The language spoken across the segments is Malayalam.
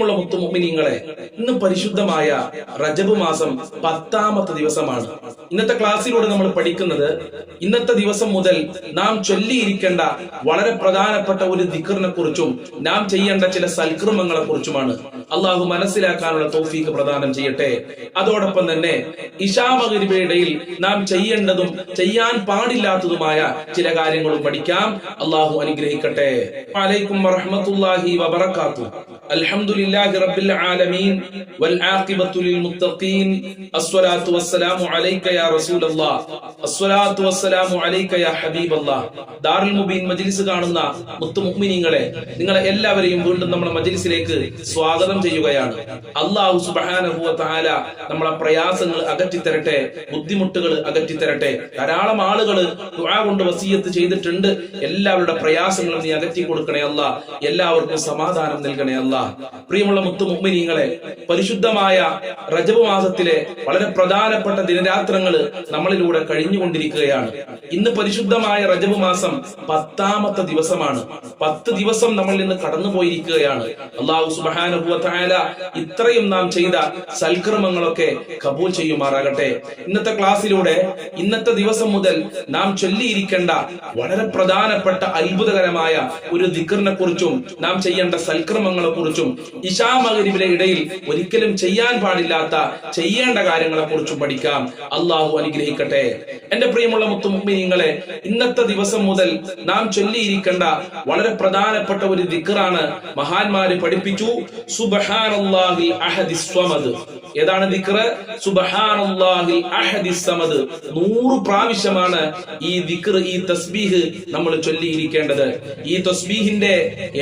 ുള്ള മുത്തുമുഅ്മിനീങ്ങളെ, ഇന്ന് പരിശുദ്ധമായ റജബ് മാസം 10ാമത്തെ ദിവസമാണ്. ഇന്നത്തെ ക്ലാസ്സിലൂടെ നമ്മൾ പഠിക്കുന്നത് ഇന്നത്തെ ദിവസം മുതൽ നാം ചൊല്ലിയിരിക്കേണ്ട വളരെ പ്രധാനപ്പെട്ട ഒരു ദിക്റിനെ കുറിച്ചും നാം ചെയ്യേണ്ട ചില സൽക്രമങ്ങളെ കുറിച്ചുമാണ്. അള്ളാഹു മനസ്സിലാക്കാനുള്ള തൗഫീഖ് പ്രദാനം ചെയ്യട്ടെ. അതോടൊപ്പം തന്നെ ഇശാ മഗ്‌രിബിന്റെ ഇടയിൽ നാം ചെയ്യേണ്ടതും ചെയ്യാൻ പാടില്ലാത്തതുമായ ചില കാര്യങ്ങളും പഠിക്കാം. അള്ളാഹു അനുഗ്രഹിക്കട്ടെ. വഅലൈക്കും വറഹ്മത്തുള്ളാഹി വബറകാതുഹു. അൽഹംദുലില്ലാഹി റബ്ബിൽ ആലമീൻ വൽ ആഖിബത്തു ലിൽ മുത്തഖീൻ. അസ്സലാത്തു വസ്സലാമു അലൈക യാ റസൂലല്ലാഹ്. അസ്സലാത്തു വസ്സലാമു അലൈക യാ ഹബീബല്ലാഹ്. ദാറുൽ മുബീൻ മജ്ലിസ് കാണുന്ന മുത്തുമുഅ്മിനീങ്ങളെ, നിങ്ങളെ എല്ലാവരെയും വീണ്ടും നമ്മുടെ മജ്ലിസിലേക്ക് സ്വാഗതം ചെയ്യുകയാണ്. അല്ലാഹു സുബ്ഹാനഹു വ തആല നമ്മളെ പ്രയാസങ്ങൾ അകറ്റിത്തരട്ടെ, ബുദ്ധിമുട്ടുകൾ അകറ്റിത്തരട്ടെ. ധാരാളം ആളുകൾ ദുആ കൊണ്ട് വസിയത്ത് ചെയ്തിട്ടുണ്ട്. എല്ലാവരുടെ പ്രയാസങ്ങളും നീ അകറ്റി കൊടുക്കണേ അല്ലാഹ്. എല്ലാവർക്കും സമാധാനം നൽകണേ അല്ലാഹ്. പ്രിയമുള്ള മുത്തുമുഅ്മിനീങ്ങളെ, പരിശുദ്ധമായ റജബ് മാസത്തിലെ വളരെ പ്രധാനപ്പെട്ട ദിനരാത്രങ്ങൾ നമ്മളിലൂടെ കഴിഞ്ഞുകൊണ്ടിരിക്കുകയാണ്. ഇന്ന് പരിശുദ്ധമായ റജബ് മാസം 10ാമത്തെ ദിവസമാണ്. 10 ദിവസം നമ്മൾ ഇന്ന് കടന്നുപോയിരിക്കുകയാണ്. അല്ലാഹു സുബ്ഹാനഹു വ തആല ഇത്രയും നാം ചെയ്ത സൽക്കർമ്മങ്ങളൊക്കെ കബൂൽ ചെയ്യുമാറാകട്ടെ. ഇന്നത്തെ ക്ലാസ്സിലൂടെ ഇന്നത്തെ ദിവസം മുതൽ നാം ചൊല്ലിയിരിക്കേണ്ട വളരെ പ്രധാനപ്പെട്ട അത്ഭുതകരമായ ഒരു ദിക്റിനെ കുറിച്ചും നാം ചെയ്യേണ്ട സൽക്കർമ്മങ്ങളെ കുറിച്ചും ഇശാ മഗ്‌രിബിന്റെ ഇടയിൽ ഒരിക്കലും ചെയ്യാൻ പാടില്ലാത്ത ചെയ്യേണ്ട കാര്യങ്ങളെ കുറിച്ചും പഠിക്കാം. അള്ളാഹു അനുഗ്രഹിക്കട്ടെ. എന്റെ പ്രിയമുള്ള മുത്തുമുഅ്മിനീങ്ങളെ, ഇന്നത്തെ ദിവസം മുതൽ നാം ചൊല്ലിയിരിക്കേണ്ട വളരെ പ്രധാനപ്പെട്ട ഒരു ദിക്റാണ്. മഹാന്മാര് പഠിപ്പിച്ചു, സുബ്ഹാനല്ലാഹിൽ അഹദിസ് സ്വമദ്. ഏതാണ് ദിക്റ്? സുബ്ഹാനല്ലാഹിൽ അഹദിസ് സമദ്. 100 പ്രാവശ്യമാണ് ഈ ദിക്ർ, ഈ തസ്ബീഹ് നമ്മൾ ചൊല്ലിയിരിക്കേണ്ടത്. ഈ തസ്ബീഹിന്റെ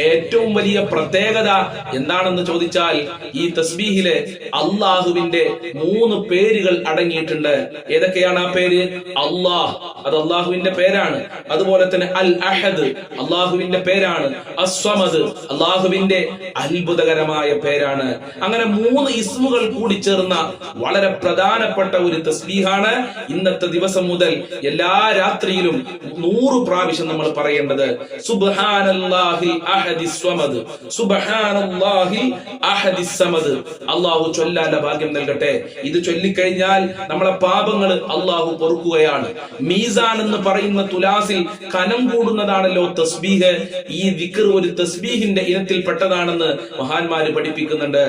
ഏറ്റവും വലിയ പ്രത്യേകത എന്താണെന്ന് ചോദിച്ചാൽ, ഈ തസ്ബീഹിലെ അള്ളാഹുവിന്റെ 3 പേരുകൾ അടങ്ങിയിട്ടുണ്ട്. ഏതൊക്കെയാണ് ആ പേര്? അള്ളാഹ്, അത് അള്ളാഹുവിന്റെ പേരാണ്. അതുപോലെ തന്നെ അൽ അഹദ്, അള്ളാഹുവിന്റെ പേരാണ്. അസ്വമദ്, അള്ളാഹുവിന്റെ അത്ഭുതകരമായ പേരാണ്. അങ്ങനെ 3 ഇസ്മുകൾ കൂടി ചേർന്ന വളരെ പ്രധാനപ്പെട്ട ഒരു തസ്ബീഹാണ്. ഇന്നത്തെ ദിവസം മുതൽ എല്ലാ രാത്രിയിലും 100 പ്രാവശ്യം നമ്മൾ പറയേണ്ടത്. സുബ്ഹാനല്ലാഹിൽ അഹദിസ് സ്വമദ്, സുബ്ഹാനല്ലാഹിൽ അഹദിസ് സമദ്. അല്ലാഹു ചൊല്ലാനുള്ള ഭാഗ്യം നൽകട്ടെ. ഇത് ചൊല്ലിക്കഴിഞ്ഞാൽ നമ്മളെ പാപങ്ങൾ അല്ലാഹു പൊറുക്കുകയാണ്. മീസാൻ എന്ന് പറയുന്ന തുലാസിൽ കനം കൂടുന്നതാണല്ലോ തസ്ബീഹ്. ഈ ദിക്ർ ഒരു തസ്ബീഹിന്റെ ഇനത്തിൽ പെട്ടതാണെന്ന് മഹാന്മാര് പഠിപ്പിക്കുന്നുണ്ട്.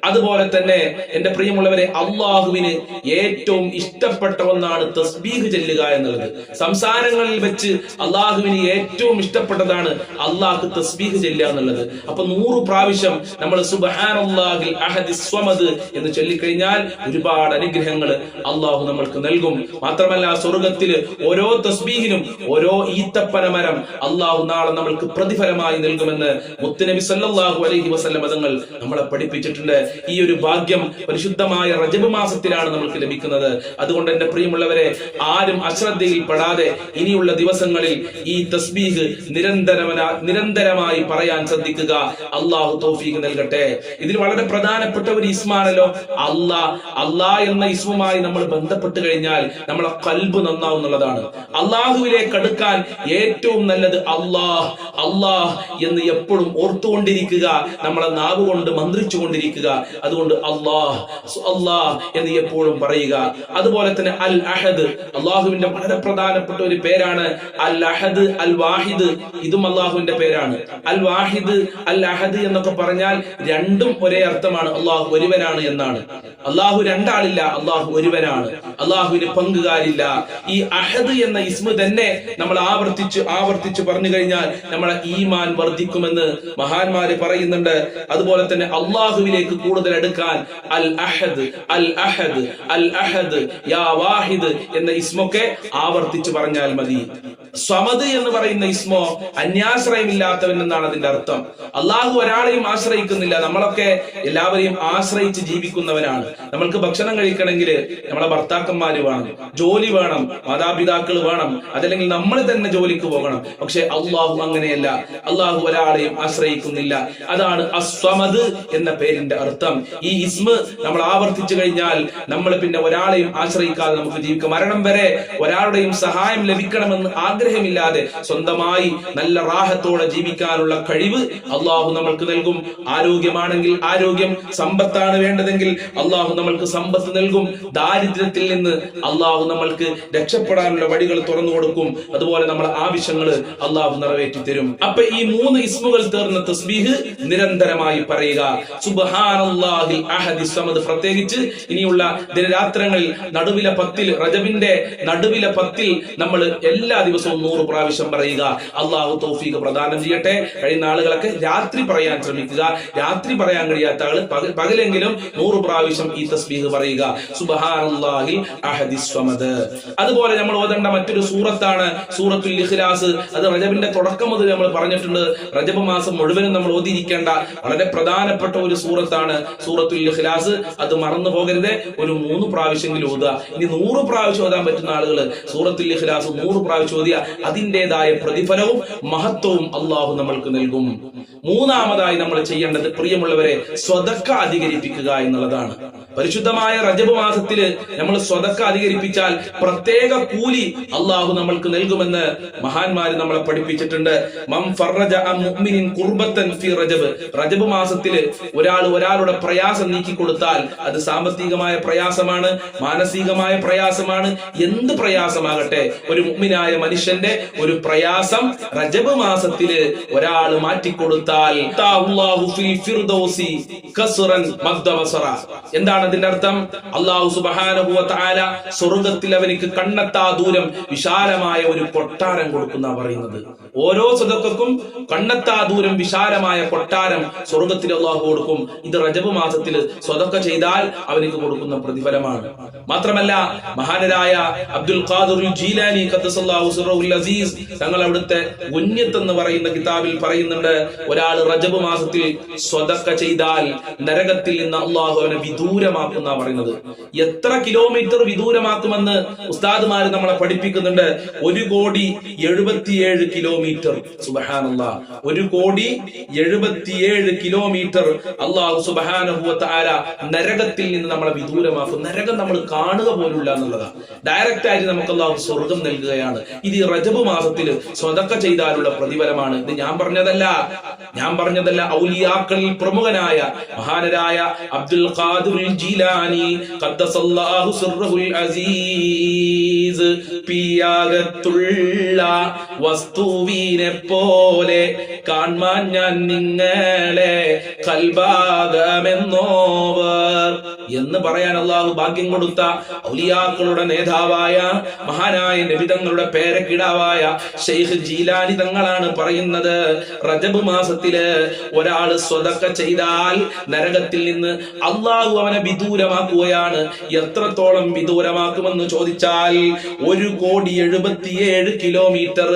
അതുപോലെ തന്നെ എന്റെ പ്രിയമുള്ളവരെ, അള്ളാഹുവിന് ഏറ്റവും ഇഷ്ടപ്പെട്ട ഒന്നാണ് തസ്ബീഹ് ചെല്ലുക എന്നുള്ളത്. സംസാരങ്ങളിൽ വെച്ച് അള്ളാഹുവിന് ഏറ്റവും ഇഷ്ടപ്പെട്ടതാണ് അള്ളാഹ് തസ്ബീഹ് ചെല്ലുക എന്നുള്ളത്. അപ്പൊ 100 പ്രാവശ്യം നമ്മൾ സുബ്ഹാനല്ലാഹിൽ അഹദിസ് സ്വമദ് എന്ന് ചൊല്ലിക്കഴിഞ്ഞാൽ ഒരുപാട് അനുഗ്രഹങ്ങൾ അള്ളാഹു നമ്മൾക്ക് നൽകും. മാത്രമല്ല, സ്വർഗത്തില് ഓരോ തസ്ബീഹിനും ഓരോ ഈത്തപ്പന മരം അള്ളാഹു നാളെ നമ്മൾക്ക് പ്രതിഫലമായി നൽകുമെന്ന് മുത്തുനബി സല്ലല്ലാഹു അലൈഹി വസല്ലം തങ്ങൾ നമ്മളെ പഠിപ്പിച്ചിട്ടുണ്ട്. ഈ ഒരു ഭാഗ്യം പരിശുദ്ധമായ റജബ് മാസത്തിലാണ് നമുക്ക് ലഭിക്കുന്നത്. അതുകൊണ്ട് എന്റെ പ്രിയമുള്ളവരെ, ആരും അശ്രദ്ധയിൽ പെടാതെ ഇനിയുള്ള ദിവസങ്ങളിൽ ഈ തസ്ബീഹ് നിരന്തരമായി പറയാൻ ശ്രദ്ധിക്കുക. അള്ളാഹു തൗഫീഖ് നൽകട്ടെ. ഇതിൽ വളരെ പ്രധാനപ്പെട്ട ഒരു ഇസ്മാണല്ലോ അള്ളാഹ് എന്ന ഇസ്മുമായി നമ്മൾ ബന്ധപ്പെട്ട് കഴിഞ്ഞാൽ നമ്മളെ ഖൽബ് നന്നാവുന്നുള്ളതാണ്. അള്ളാഹുവിലേക്ക് അടുക്കാൻ ഏറ്റവും നല്ലത് അള്ളാഹ് എന്ന് എപ്പോഴും ഓർത്തുകൊണ്ടിരിക്കുക, നമ്മളെ നാവ് കൊണ്ട് മന്ത്രിച്ചു കൊണ്ടിരിക്കുക. അതുകൊണ്ട് അള്ളാഹ് എന്ന് എപ്പോഴും പറയുക. അതുപോലെ തന്നെ അൽ അഹദ്, അള്ളാഹുവിന്റെ വളരെ പ്രധാനപ്പെട്ട ഒരു പേരാണ് അൽ അഹദ്, അൽ വാഹിദ്. ഇതും അള്ളാഹുവിന്റെ പേരാണ്. അൽ വാഹിദ്, അൽ അഹദ് എന്നൊക്കെ പറഞ്ഞാൽ രണ്ടും ഒരേ അർത്ഥമാണ്. അള്ളാഹു ഒരുവനാണ് എന്നാണ്. അള്ളാഹു രണ്ടാളില്ല, അള്ളാഹു ഒരുവനാണ്. അള്ളാഹുവിന് പങ്കുകാരില്ല. ഈ അഹദ് എന്ന ഇസ്മ തന്നെ നമ്മൾ ആവർത്തിച്ച് പറഞ്ഞു കഴിഞ്ഞാൽ നമ്മളെ ഈമാൻ വർദ്ധിക്കുമെന്ന് മഹാന്മാര് പറയുന്നുണ്ട്. അതുപോലെ തന്നെ അള്ളാഹുവിലേക്ക് കൂടുതൽ അടുക്കാൻ അൽ അഹദ്, അൽ അഹദ്, അൽ അഹദ്, യാ വാഹിദ് എന്ന ഇസ്മൊക്കെ ആവർത്തിച്ച് പറഞ്ഞാൽ മതി. സ്വമദ് എന്ന് പറയുന്ന ഇസ്മോ അന്യാശ്രയമില്ലാത്തവൻ എന്നാണ് അതിന്റെ അർത്ഥം. അള്ളാഹു ഒരാളെയും ആശ്രയിക്കുന്നില്ല. നമ്മളൊക്കെ എല്ലാവരെയും ആശ്രയിച്ച് ജീവിക്കുന്നവരാണ്. നമ്മൾക്ക് ഭക്ഷണം കഴിക്കണമെങ്കിൽ നമ്മളെ ഭർത്താക്കന്മാര് വേണം, ജോലി വേണം, മാതാപിതാക്കൾ വേണം, അതല്ലെങ്കിൽ നമ്മൾ തന്നെ ജോലിക്ക് പോകണം. പക്ഷെ അള്ളാഹു അങ്ങനെയല്ല. അള്ളാഹു ഒരാളെയും ആശ്രയിക്കുന്നില്ല. അതാണ് അസ്വമദ് എന്ന പേരിന്റെ അർത്ഥം. ഈ ഇസ്മ നമ്മൾ ആവർത്തിച്ചു കഴിഞ്ഞാൽ നമ്മൾ പിന്നെ ഒരാളെയും ആശ്രയിക്കാതെ നമുക്ക് ജീവിക്കാം. മരണം വരെ ഒരാളുടെയും സഹായം ലഭിക്കണമെന്ന് ആഗ്രഹമില്ലാതെ സ്വന്തമായി നല്ല റാഹത്തോടെ ജീവിക്കാനുള്ള കഴിവ് അള്ളാഹു നമ്മൾക്ക് നൽകും. ആരോഗ്യമാണെങ്കിൽ ആരോഗ്യം, സമ്പത്താണ് വേണ്ടതെങ്കിൽ അള്ളാഹു നമ്മൾക്ക് സമ്പത്ത് നൽകും. ദാരിദ്ര്യത്തിൽ നിന്ന് അള്ളാഹു നമ്മൾക്ക് രക്ഷപ്പെടാനുള്ള വഴികൾ തുറന്നു കൊടുക്കും. അതുപോലെ നമ്മളെ ആവശ്യങ്ങൾ അള്ളാഹു നിറവേറ്റി തരും. അപ്പൊ ഈ 3 ഇസ്മുകൾ ചേർന്ന തസ്ബീഹ് നിരന്തരമായി പറയുക. സുബ്ഹാനല്ലാഹിൽ അഹദിസ് സമദ്. പ്രത്യേകിച്ച് ഇനിയുള്ള ദിനരാത്രങ്ങളിൽ നടുവിലെ 10 റജബിന്റെ നടുവിലെ 10 നമ്മൾ എല്ലാ ദിവസവും 100 പ്രാവശ്യം പറയുക. അള്ളാഹു തൗഫീഖ് പ്രദാനം ചെയ്യട്ടെ. കഴിയുന്ന ആളുകളൊക്കെ രാത്രി പറയാൻ ശ്രമിക്കുക. രാത്രി പറയാൻ കഴിയാത്ത ആള് പകലെങ്കിലും 100 പ്രാവശ്യം ഈ തസ്ബീഹ് പറയുക. സുബ്ഹാനല്ലാഹിൽ അഹദിസ് സമദ്. അതുപോലെ നമ്മൾ ഓതേണ്ട മറ്റൊരു സൂറത്താണ് സൂറത്തുൽ ഇഖ്ലാസ്. അത് റജബിന്റെ തുടക്കം മുതൽ നമ്മൾ പറഞ്ഞിട്ടുണ്ട്. റജബ് മാസം മുഴുവനും നമ്മൾ ഓതിയിരിക്കേണ്ട വളരെ പ്രധാനപ്പെട്ട ഒരു സൂറത്താണ് സൂറത്തുൽ ഇഖ്ലാസ്. അത് മറന്നു പോകരുത്. ഒരു 3 പ്രാവശ്യമെങ്കിലും ഓതുക. ഇനി 100 പ്രാവശ്യം ഓതാൻ പറ്റുന്ന ആളുകൾ സൂറത്തുൽ ഇഖ്ലാസ് 100 പ്രാവശ്യം ഓതിയ അതിൻ്റെതായ പ്രതിഫലവും മഹത്വവും അള്ളാഹു നമ്മൾക്ക് നൽകും. മൂന്നാമതായി നമ്മൾ ചെയ്യേണ്ടത് പ്രിയമുള്ളവരെ സ്വതക്ക അധികരിപ്പിക്കുക എന്നുള്ളതാണ്. പരിശുദ്ധമായ റജബ് മാസത്തില് നമ്മൾ സ്വതക്ക അധികരിപ്പിച്ചാൽ പ്രത്യേക കൂലി അള്ളാഹു നമ്മൾക്ക് നൽകുമെന്ന് മഹാന്മാര് നമ്മളെ പഠിപ്പിച്ചിട്ടുണ്ട്. മം ഫറജ അൻ മുഅ്മിനിൻ ഖുർബത്തൻ ഫി റജബ്. റജബ് മാസത്തില് ഒരാളുടെ പ്രയാസം നീക്കി കൊടുത്താൽ അത് സാമ്പത്തികമായ പ്രയാസമാണ്, മാനസികമായ പ്രയാസമാണ്, എന്ത് പ്രയാസമാകട്ടെ, ഒരു മുഅ്മിനായ മനുഷ്യന്റെ ഒരു പ്രയാസം റജബ് മാസത്തില് ഒരാൾ മാറ്റിക്കൊടുത്താൽ എന്താണ് അതിന്റെ അർത്ഥം? അല്ലാഹു സുബ്ഹാനഹു വ തആല സ്വർഗ്ഗത്തിൽ അവനിക്ക് കണ്ണെത്താ ദൂരം വിശാലമായ ഒരു കൊട്ടാരം കൊടുക്കുന്ന പറയുന്നത്. ഓരോ സദഖക്കും കണ്ണെത്താ ദൂരം വിശാലമായ കൊട്ടാരം സ്വർഗ്ഗത്തിൽ അല്ലാഹു കൊടുക്കും. ഇത് റജബ് മാസത്തിൽ സദഖ ചെയ്താൽ അവനിക്ക് കൊടുക്കുന്ന പ്രതിഫലമാണ്. മാത്രമല്ല മഹാനരായ അബ്ദുൽ ഖാദിർ ജീലാനി ഖദ്ദസല്ലാഹു സിർറുൽ അസീസ് തങ്ങൾ അവിടുത്തെ ഗുന്യത്ത് എന്ന് പറയുന്ന കിതാബിൽ പറയുന്നുണ്ട്, ഒരാൾ റജബ് മാസത്തിൽ സ്വതക്ക ചെയ്താൽ നരകത്തിൽ നിന്ന് അള്ളാഹു അവനെ വിദൂരമാക്കുന്ന പറയുന്നത്. എത്ര കിലോമീറ്റർ വിദൂരമാക്കുമെന്ന് ഉസ്താദുമാര് നമ്മളെ പഠിപ്പിക്കുന്നുണ്ട്. 1,77 കിലോമീറ്റർ. സുബ്ഹാനല്ലാഹ്, 1,77 കിലോമീറ്റർ അള്ളാഹു സുബ്ഹാനഹു വ തആല നരകത്തിൽ നിന്ന് നമ്മളെ വിദൂരമാക്കും. നരകം നമ്മൾ കാണുക പോലുമില്ല എന്നുള്ളതാണ്. ഡയറക്റ്റ് ആയിട്ട് നമുക്ക് അള്ളാഹു സ്വർഗം നൽകുകയാണ്. ഇത് ഈ റജബ് മാസത്തിൽ സ്വതക്ക ചെയ്താലുള്ള പ്രതിഫലമാണ്. ഇത് ഞാൻ പറഞ്ഞതല്ല. ഔലിയാക്കളിൽ പ്രമുഖനായ മഹാനരായ അബ്ദുൽ ഖാദിർ ജീലാനി ഖദ്ദസല്ലാഹു സിർറുൽ അസീസ് പിയാകത്തുള്ള വസ്തുവിനെ പോലെ കാണാൻ ഞാൻ നിങ്ങളെ കൽബാഗമെന്നോവർ എന്ന് പറയാൻ അള്ളാഹു ഭാഗ്യം കൊടുത്ത ഔലിയാക്കളുടെ നേതാവായ മഹാനായ നബി തങ്ങളുടെ പേരക്കിടാവായ ശൈഖ് ജീലാനി തങ്ങളാണ് പറയുന്നത്. റജബ് മാസത്തില് ഒരാള് സ്വതക്ക ചെയ്താൽ നരകത്തിൽ നിന്ന് അള്ളാഹു അവനെ വിദൂരമാക്കുകയാണ്. എത്രത്തോളം വിദൂരമാക്കുമെന്ന് ചോദിച്ചാൽ 1,77 കിലോമീറ്റർ.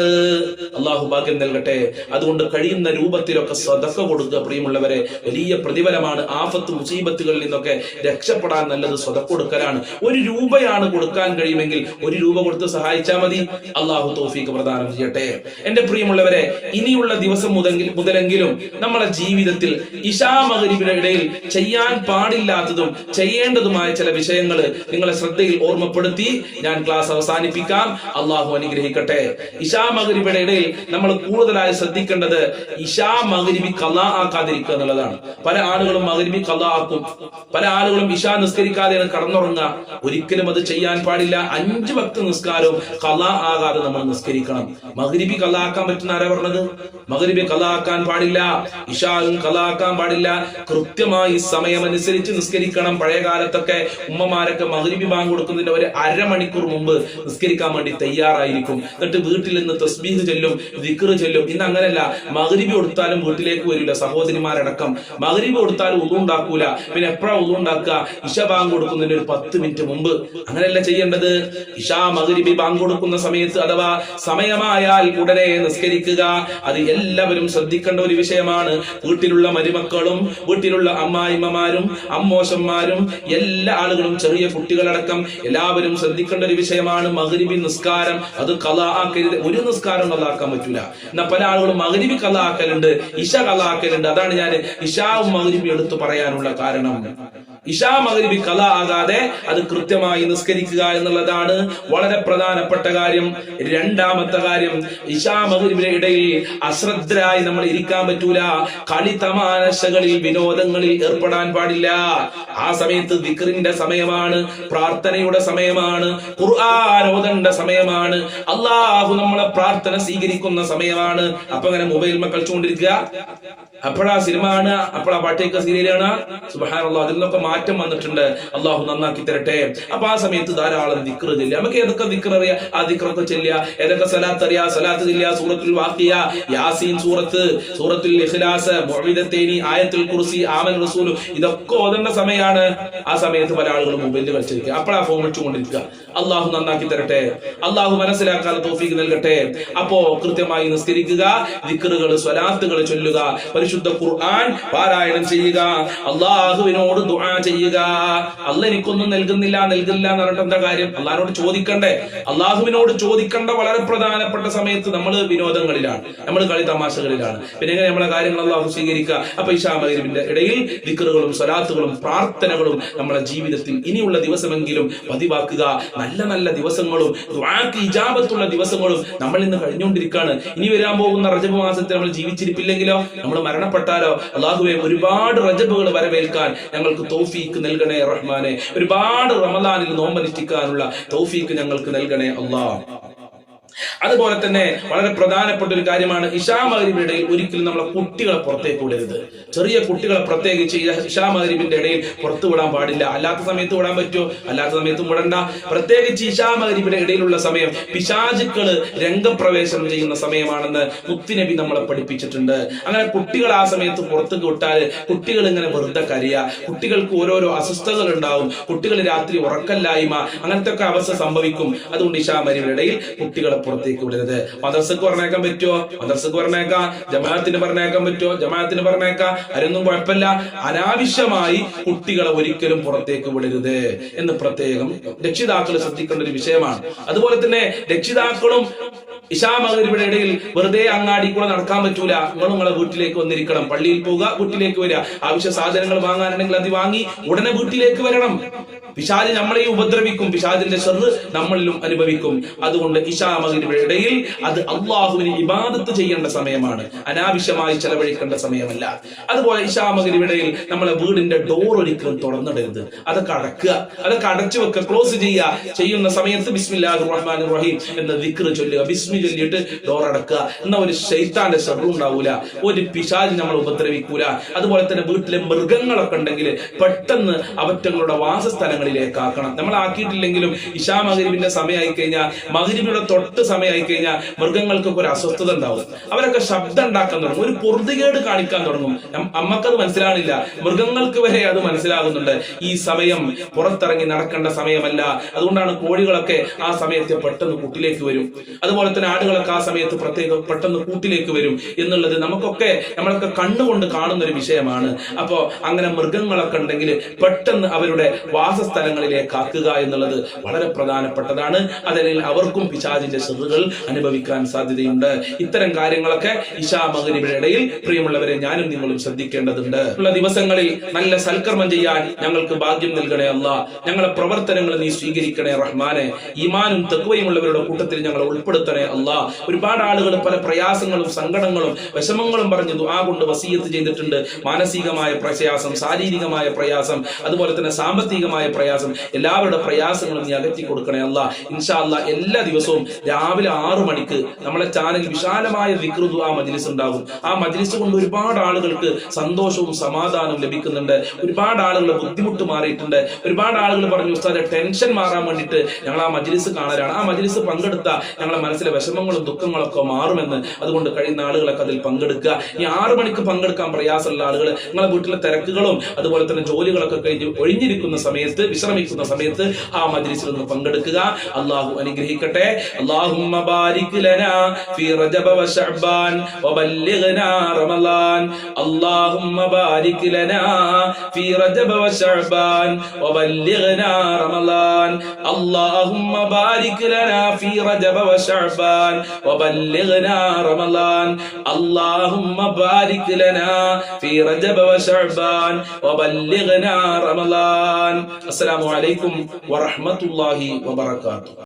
അള്ളാഹു ഭാഗ്യം നൽകട്ടെ. അതുകൊണ്ട് കഴിയുന്ന രൂപത്തിലൊക്കെ സ്വതക്ക കൊടുക്കുക പ്രിയമുള്ളവരെ. വലിയ പ്രതിഫലമാണ്. ആഫത്ത് മുസീബത്തുകളിൽ നിന്നൊക്കെ രക്ഷപ്പെടാൻ നല്ലത് സ്വതക്ക കൊടുക്കലാണ്. 1 രൂപയാണ് കൊടുക്കാൻ കഴിയുമെങ്കിൽ 1 രൂപ കൊടുത്ത് സഹായിച്ചാൽ മതി. അള്ളാഹു തൗഫീഖ് പ്രദാനം ചെയ്യട്ടെ. എന്റെ പ്രിയമുള്ളവരെ, ഇനിയുള്ള ദിവസം മുതലെങ്കിലും നമ്മുടെ ജീവിതത്തിൽ ഇശാ മഗ്‌രിബിന്റെ ഇടയിൽ ചെയ്യാൻ പാടില്ലാത്തതും ചെയ്യേണ്ടതുമായ ചില വിഷയങ്ങൾ നിങ്ങളെ ശ്രദ്ധയിൽ ഓർമ്മപ്പെടുത്തി ഞാൻ ക്ലാസ് അവസാനിപ്പിക്കാം. അള്ളാഹു അനുഗ്രഹിക്കട്ടെ. ഇശാ മഗ്‌രിബിന്റെ ഇടയിൽ നമ്മൾ കൂടുതലായി ശ്രദ്ധിക്കേണ്ടത് ഇശാ മഗ്‌രിബി ഖളാ ആക്കാതിരിക്കുക എന്നുള്ളതാണ്. പല ആളുകളും മഗ്‌രിബി ഖളാ ആക്കും. പല ആളുകളും ഇശാ നിസ്കരിക്കാതെയാണ് കടന്നുറങ്ങുക. ഒരിക്കലും അത് ചെയ്യാൻ പാടില്ല. 5 വക്ത് നിസ്കാരവും ഖളാ ആകാതെ നമ്മൾ നിസ്കരിക്കണം. മഗ്‌രിബി ഖളാ ആക്കാൻ പറ്റുന്ന ആരാ പറഞ്ഞത്? മഗ്‌രിബി ഖളാ ആക്കാൻ പാടില്ല, ഇശായും ഖളാ ആക്കാൻ പാടില്ല. കൃത്യമായി സമയമനുസരിച്ച് നിസ്കരിക്കണം. പഴയ കാലത്തൊക്കെ ഉമ്മമാരൊക്കെ മഗ്‌രിബി ബാങ്ക് കൊടുക്കുന്നതിന്റെ ഒരു അരമണിക്കൂർ മുമ്പ് നിസ്കരിക്കാൻ വേണ്ടി തയ്യാറായിരിക്കും. എന്നിട്ട് വീട്ടിൽ നിന്ന് തസ്ബീഹ് ചൊല്ലും, ദിക്ർ ചൊല്ലും. ഇന്ന് അങ്ങനെയല്ല. മഗ്‌രിബി കൊടുത്താലും വീട്ടിലേക്ക് വരില്ല. സഹോദരിമാരടക്കം മഗ്‌രിബി കൊടുത്താലും ഉളു ഉണ്ടാക്കൂല. പിന്നെ എപ്പോഴാ ഉളു ഉണ്ടാക്കുക? ഇശ ബാങ്ക് കൊടുക്കുന്നതിന് ഒരു 10 മിനിറ്റ് മുമ്പ്. അങ്ങനെയല്ല ചെയ്യേണ്ടത്. ഇശാ മഗ്രിബി ബാങ്ക് കൊടുക്കുന്ന സമയത്ത് അഥവാ സമയമായാൽ ഉടനെ നിസ്കരിക്കുക. അത് എല്ലാവരും ശ്രദ്ധിക്കേണ്ട ഒരു വിഷയമാണ്. വീട്ടിലുള്ള മരുമക്കളും വീട്ടിലുള്ള അമ്മായിമ്മമാരും അമ്മോശന്മാരും എല്ലാ ആളുകളും ചെറിയ കുട്ടികളടക്കം എല്ലാവരും ശ്രദ്ധിക്കേണ്ട ഒരു വിഷയമാണ്. മഗ്രിബി നിസ്കാരം അത് ഖളാ ആക്കരുത്. ഒരു നിസ്കാരം ഖളാ ആക്കാൻ പറ്റൂല. എന്നാൽ പല ആളുകളും മഗ്രിബി ഖളാ ആക്കലുണ്ട്, ഇശ ഖളാ ആക്കലുണ്ട്. അതാണ് ഞാൻ ഇശാവും മഗ്രിബി എടുത്തു പറയാനുള്ള കാരണം. ഇശാ മഗ്രിബി ഖളാ ആകാതെ അത് കൃത്യമായി നിസ്കരിക്കുക എന്നുള്ളതാണ് വളരെ പ്രധാനപ്പെട്ട കാര്യം. രണ്ടാമത്തെ കാര്യം, ഇശാ മഗ്രിബിന്റെ ഇടയിൽ അശ്രദ്ധരായി നമ്മൾ ഇരിക്കാൻ പറ്റൂല. കളി തമാശകളിൽ വിനോദങ്ങളിൽ ഏർപ്പെടാൻ പാടില്ല. ആ സമയത്ത് ദിക്റിന്റെ സമയമാണ്, പ്രാർത്ഥനയുടെ സമയമാണ്, ഖുർആൻ ഓതേണ്ട സമയമാണ്, അള്ളാഹു നമ്മളെ പ്രാർത്ഥന സ്വീകരിക്കുന്ന സമയമാണ്. അപ്പൊ അങ്ങനെ മൊബൈൽ കളിച്ചുകൊണ്ടിരിക്കുക, അപ്പോഴാ സിനിമ ആണ്, അപ്പോഴാ പാട്ടേക്ക സീരിയലാണ്. സുബ്ഹാനല്ലാഹ്, അതിൽ നിന്നൊക്കെ മാറ്റം വന്നിട്ടുണ്ട്. അള്ളാഹു നന്നാക്കി തരട്ടെ. അപ്പൊ ആ സമയത്ത് ധാരാളം ദിക്ർ ചെല്ലുക. നമുക്ക് ഏതൊക്കെ ദിക്ർ അറിയാം ആ ദിക്റൊക്കെ ചെല്ലുക. ഏതൊക്കെ സലാത്ത് അറിയാം സലാത്ത് ചെല്ലുക. സൂറത്തുൽ വാഖിയ, യാസീൻ സൂറത്ത്, സൂറത്തുൽ ഇഖ്ലാസ്, മുഅ്വിദത്തൈനി, ആയത്തുൽ കുർസി, ആമൻ റസൂൽ, ഇതൊക്കെ ഓതേണ്ട സമയമാണ്. ആ സമയത്ത് പല ആളുകളും മൊബൈലിൽ കളിച്ചിരിക്കുക, അപ്പോഴാ ഫോൺ വിളിച്ചുകൊണ്ടിരിക്കുക. അള്ളാഹു നന്നാക്കി തരട്ടെ, അള്ളാഹു മനസ്സിലാക്കാൻ തൗഫീഖ് നൽകട്ടെ. അപ്പോ കൃത്യമായി നിസ്കരിക്കുക, ദിക്റുകൾ സ്വലാത്തുകൾ ചൊല്ലുക, പരിശുദ്ധ ഖുർആൻ പാരായണം ചെയ്യുക, അള്ളാഹുവിനോട് ദുആ ചെയ്യുക. അള്ളാഹ് എനിക്കൊന്നും നൽകുന്നില്ല എന്ന് പറഞ്ഞിട്ട് എന്താ കാര്യം? അള്ളാഹിനോട് ചോദിക്കണ്ടേ? അള്ളാഹുവിനോട് ചോദിക്കേണ്ട വളരെ പ്രധാനപ്പെട്ട സമയത്ത് നമ്മൾ വിനോദങ്ങളിലാണ്, നമ്മൾ കളി തമാശകളിലാണ്. പിന്നെ എങ്ങനെ നമ്മളെ കാര്യങ്ങൾ അള്ളാഹു സ്വീകരിക്കുക? അപ്പൊ ഇശാ മഗ്രിബിന്റെ ഇടയിൽ ദിക്റുകളും സ്വലാത്തുകളും പ്രാർത്ഥനകളും നമ്മളെ ജീവിതത്തിൽ ഇനിയുള്ള ദിവസമെങ്കിലും പതിവാക്കുക. നല്ല നല്ല ദിവസങ്ങളും ദുആക്ക് ഇജാബത്തുള്ള ദിവസങ്ങളും നമ്മൾ ഇന്ന് കഴിഞ്ഞുകൊണ്ടിരിക്കുകയാണ്. ഇനി വരാൻ പോകുന്ന റജബ് മാസത്തിൽ നമ്മൾ ജീവിച്ചിരിപ്പില്ലെങ്കിലോ, നമ്മൾ മരണപ്പെട്ടാലോ, അല്ലാഹുവേ ഒരുപാട് റജബുകൾ വരവേൽക്കാൻ ഞങ്ങൾക്ക് തൗഫീക്ക് നൽകണേ റഹ്മാനെ. ഒരുപാട് റമദാനിൽ നോമ്പനുഷ്ഠിക്കാനുള്ള തൗഫീക്ക് ഞങ്ങൾക്ക് നൽകണേ അല്ലാഹ്. അതുപോലെ തന്നെ വളരെ പ്രധാനപ്പെട്ട ഒരു കാര്യമാണ്, ഇശാ മഗ്രിബിന്റെ ഇടയിൽ ഒരിക്കലും നമ്മളെ കുട്ടികളെ പുറത്തേക്ക് വിടരുത്. ചെറിയ കുട്ടികളെ പ്രത്യേകിച്ച് ഇശാ മഗ്രിബിന്റെ ഇടയിൽ പുറത്തു വിടാൻ പാടില്ല. അല്ലാത്ത സമയത്ത് വിടാൻ പറ്റുമോ? അല്ലാത്ത സമയത്തും വിടണ്ട. പ്രത്യേകിച്ച് ഇശാ മഗ്രിബിന്റെ ഇടയിലുള്ള സമയം പിശാചുക്കള് രംഗപ്രവേശനം ചെയ്യുന്ന സമയമാണെന്ന് മുത്തുനബി നമ്മളെ പഠിപ്പിച്ചിട്ടുണ്ട്. അങ്ങനെ കുട്ടികൾ ആ സമയത്ത് പുറത്തേക്ക് വിട്ടാൽ കുട്ടികൾ ഇങ്ങനെ വെറുതെ കരയുക, കുട്ടികൾക്ക് ഓരോരോ അസ്വസ്ഥതകൾ ഉണ്ടാവും, കുട്ടികൾ രാത്രി ഉറക്കല്ലായ്മ, അങ്ങനത്തെ ഒക്കെ അവസ്ഥ സംഭവിക്കും. അതുകൊണ്ട് ഇശാ മഗ്രിബിന്റെ ഇടയിൽ കുട്ടികളെ പുറത്തേക്ക് വിടരുത്. മദ്രസക്ക് പറഞ്ഞേക്കാൻ പറ്റുമോ? മദ്രസക്ക് പറഞ്ഞേക്കാം. ജമാഅത്തിന് പറഞ്ഞേക്കാൻ പറ്റുമോ? ജമാഅത്തിന് പറഞ്ഞേക്കാം. അതിനൊന്നും കുഴപ്പമില്ല. അനാവശ്യമായി കുട്ടികളെ ഒരിക്കലും പുറത്തേക്ക് വിടരുത് എന്ന് പ്രത്യേകം രക്ഷിതാക്കൾ ശ്രദ്ധിക്കേണ്ട ഒരു വിഷയമാണ്. അതുപോലെ തന്നെ രക്ഷിതാക്കളും ഇശാ മഗ്രിബിന്റെ ഇടയിൽ വെറുതെ അങ്ങാടി കൂടെ നടക്കാൻ പറ്റൂല. നിങ്ങളെ വീട്ടിലേക്ക് വന്നിരിക്കണം. പള്ളിയിൽ പോവുക, വീട്ടിലേക്ക് വരിക. ആവശ്യ സാധനങ്ങൾ വാങ്ങാനുണ്ടെങ്കിൽ അത് വാങ്ങി ഉടനെ വീട്ടിലേക്ക് വരണം. പിശാച് നമ്മളെയും ഉപദ്രവിക്കും, പിശാചിന്റെ ശർറ് നമ്മളിലും അനുഭവിക്കും. അതുകൊണ്ട് ഇശാ മഗ്രിബിന്റെ ഇടയിൽ അത് അള്ളാഹുവിന് ഇബാദത്ത് ചെയ്യേണ്ട സമയമാണ്, അനാവശ്യമായി ചെലവഴിക്കേണ്ട സമയമല്ല. അതുപോലെ ഇശാ മഗ്രിബിന്റെ ഇടയിൽ നമ്മളെ വീടിന്റെ ഡോർ ഒരിക്കലും തുറന്നിടരുത്. അതൊക്കെ അടക്കുക, അതൊക്കെ അടച്ചു വെക്കുക, ക്ലോസ് ചെയ്യുക. ചെയ്യുന്ന സമയത്ത് ബിസ്മില്ലാഹിർ റഹ്മാനിർ റഹീം എന്ന ദിക്ർ ചൊല്ലുക, ബിസ്മി ചൊല്ലിയിട്ട് ഡോർ അടക്കുക. എന്നാ ഒരു ശൈത്താന്റെ ശർറും ഉണ്ടാവൂല, ഒരു പിശാച് നമ്മൾ ഉപദ്രവിക്കൂല. അതുപോലെ തന്നെ വീട്ടിലെ മൃഗങ്ങളൊക്കെ ഉണ്ടെങ്കിൽ പെട്ടെന്ന് അവറ്റങ്ങളുടെ വാസസ്ഥലങ്ങളിലേക്ക് ആക്കണം. നമ്മൾ ആക്കിയിട്ടില്ലെങ്കിലും ഇശാ മഗ്രിബിന്റെ സമയമായി കഴിഞ്ഞാൽ, മഗ്രിബിയുടെ തൊട്ട് സമയമായി കഴിഞ്ഞാൽ മൃഗങ്ങൾക്കൊക്കെ ഒരു അസ്വസ്ഥത ഉണ്ടാവും. അവരൊക്കെ ശബ്ദം ഉണ്ടാക്കാൻ തുടങ്ങും, ഒരു പൊറുതികേട് കാണിക്കാൻ തുടങ്ങും. നമ്മക്കത് മനസ്സിലാണില്ല, മൃഗങ്ങൾക്ക് വരെ അത് മനസ്സിലാകുന്നുണ്ട്. ഈ സമയം പുറത്തിറങ്ങി നടക്കേണ്ട സമയമല്ല. അതുകൊണ്ടാണ് കോഴികളൊക്കെ ആ സമയത്ത് പെട്ടെന്ന് കൂട്ടിലേക്ക് വരും. അതുപോലെ തന്നെ ആടുകളൊക്കെ ആ സമയത്ത് പ്രത്യേകം പെട്ടെന്ന് കൂട്ടിലേക്ക് വരും എന്നുള്ളത് നമ്മളൊക്കെ കണ്ണുകൊണ്ട് കാണുന്ന ഒരു വിഷയമാണ്. അപ്പോ അങ്ങനെ മൃഗങ്ങളൊക്കെ ഉണ്ടെങ്കിൽ പെട്ടെന്ന് അവരുടെ വാസസ്ഥലങ്ങളിലേക്ക് ആക്കുക എന്നുള്ളത് വളരെ പ്രധാനപ്പെട്ടതാണ്. അതിനാൽ അവർക്കും പിശാചിന്റെ ശർറുകൾ അനുഭവിക്കാൻ സാധ്യതയുണ്ട്. ഇത്തരം കാര്യങ്ങളൊക്കെ ഇശാ മഗ്രിബിന്റെ ഇടയിൽ പ്രിയമുള്ളവരെ ഞാനും നിങ്ങളും ശ്രദ്ധിക്കേണ്ടതുണ്ട്. ഉള്ള ദിവസങ്ങളിൽ നല്ല സൽക്കർമ്മം ചെയ്യാൻ ഞങ്ങൾക്ക് ഭാഗ്യം നൽകണേ അല്ലാഹ്. ഞങ്ങളെ പ്രവർത്തനങ്ങൾ നീ സ്വീകരിക്കണേ റഹ്മാനെ. ഈമാനും തഖ്വയും ഉള്ളവരുടെ കൂട്ടത്തിൽ ഞങ്ങളെ ഉൾപ്പെടുത്തണേ അല്ലാഹ്. ഒരുപാട് ആളുകൾ പല പ്രയാസങ്ങളും സങ്കടങ്ങളും വിഷമങ്ങളും പറഞ്ഞ് ദുആ കൊണ്ട് വസിയത്ത് ചെയ്തിട്ടുണ്ട്. മാനസികമായ പ്രയാസം, ശാരീരികമായ പ്രയാസം, അതുപോലെ തന്നെ സാമ്പത്തികമായ പ്രയാസം, എല്ലാവരുടെ പ്രയാസങ്ങളും നീ അകറ്റി കൊടുക്കണേ അല്ലാഹ്. ഇൻഷാ അല്ലാഹ് എല്ലാ ദിവസവും രാവിലെ 6 മണിക്ക് നമ്മളെ ചാനലിൽ വിശാലമായ ദിക്ർ ദുആ മജ്ലിസ് ഉണ്ടാകും. ആ മജ്ലിസ് കൊണ്ട് ഒരുപാട് ആളുകൾക്ക് സന്തോഷവും സമാധാനവും ലഭിക്കുന്നുണ്ട്. ഒരുപാട് ആളുകളുടെ ബുദ്ധിമുട്ട് മാറിയിട്ടുണ്ട്. ഒരുപാട് ആളുകൾ പറഞ്ഞു ഉസ്താദെ ടെൻഷൻ മാറാൻ വേണ്ടിയിട്ട് ഞങ്ങൾ ആ മജ്ലിസ് കാണലാണ്, ആ മജ്ലിസ് പങ്കെടുത്ത ഞങ്ങളെ മനസ്സിലെ വിഷമങ്ങളും ദുഃഖങ്ങളൊക്കെ മാറുമെന്ന്. അതുകൊണ്ട് കഴിയുന്ന ആളുകളൊക്കെ അതിൽ പങ്കെടുക്കുക. ഈ 6 മണിക്ക് പങ്കെടുക്കാൻ പ്രയാസമുള്ള ആളുകൾ നിങ്ങളെ വീട്ടിലെ തിരക്കുകളും അതുപോലെ തന്നെ ജോലികളൊക്കെ കഴിഞ്ഞ് ഒഴിഞ്ഞിരിക്കുന്ന സമയത്ത്, വിശ്രമിക്കുന്ന സമയത്ത് ആ മജ്ലിസിൽ നിന്ന് പങ്കെടുക്കുക. അള്ളാഹു അനുഗ്രഹിക്കട്ടെ. അല്ലാഹുമ്മ ബാരിക് ലനാ ഫീ റജബ വ ശഅബാൻ വബല്ലിഗ്നാ റമളാൻ. അല്ലാഹുമ്മ ബാരിക് ലനാ ഫീ റജബ വ ശഅബാൻ വബല്ലിഗ്നാ റമളാൻ. അല്ലാഹുമ്മ ബാരിക് ലനാ ഫീ റജബ വ ശഅബാൻ വബല്ലിഗ്നാ റമളാൻ. അല്ലാഹുമ്മ ബാരിക് ലനാ ഫീ റജബ വ ശഅബാൻ വബല്ലിഗ്നാ റമളാൻ. അസ്സലാമു അലൈക്കും വറഹ്മത്തുള്ളാഹി വബറകാതുഹു.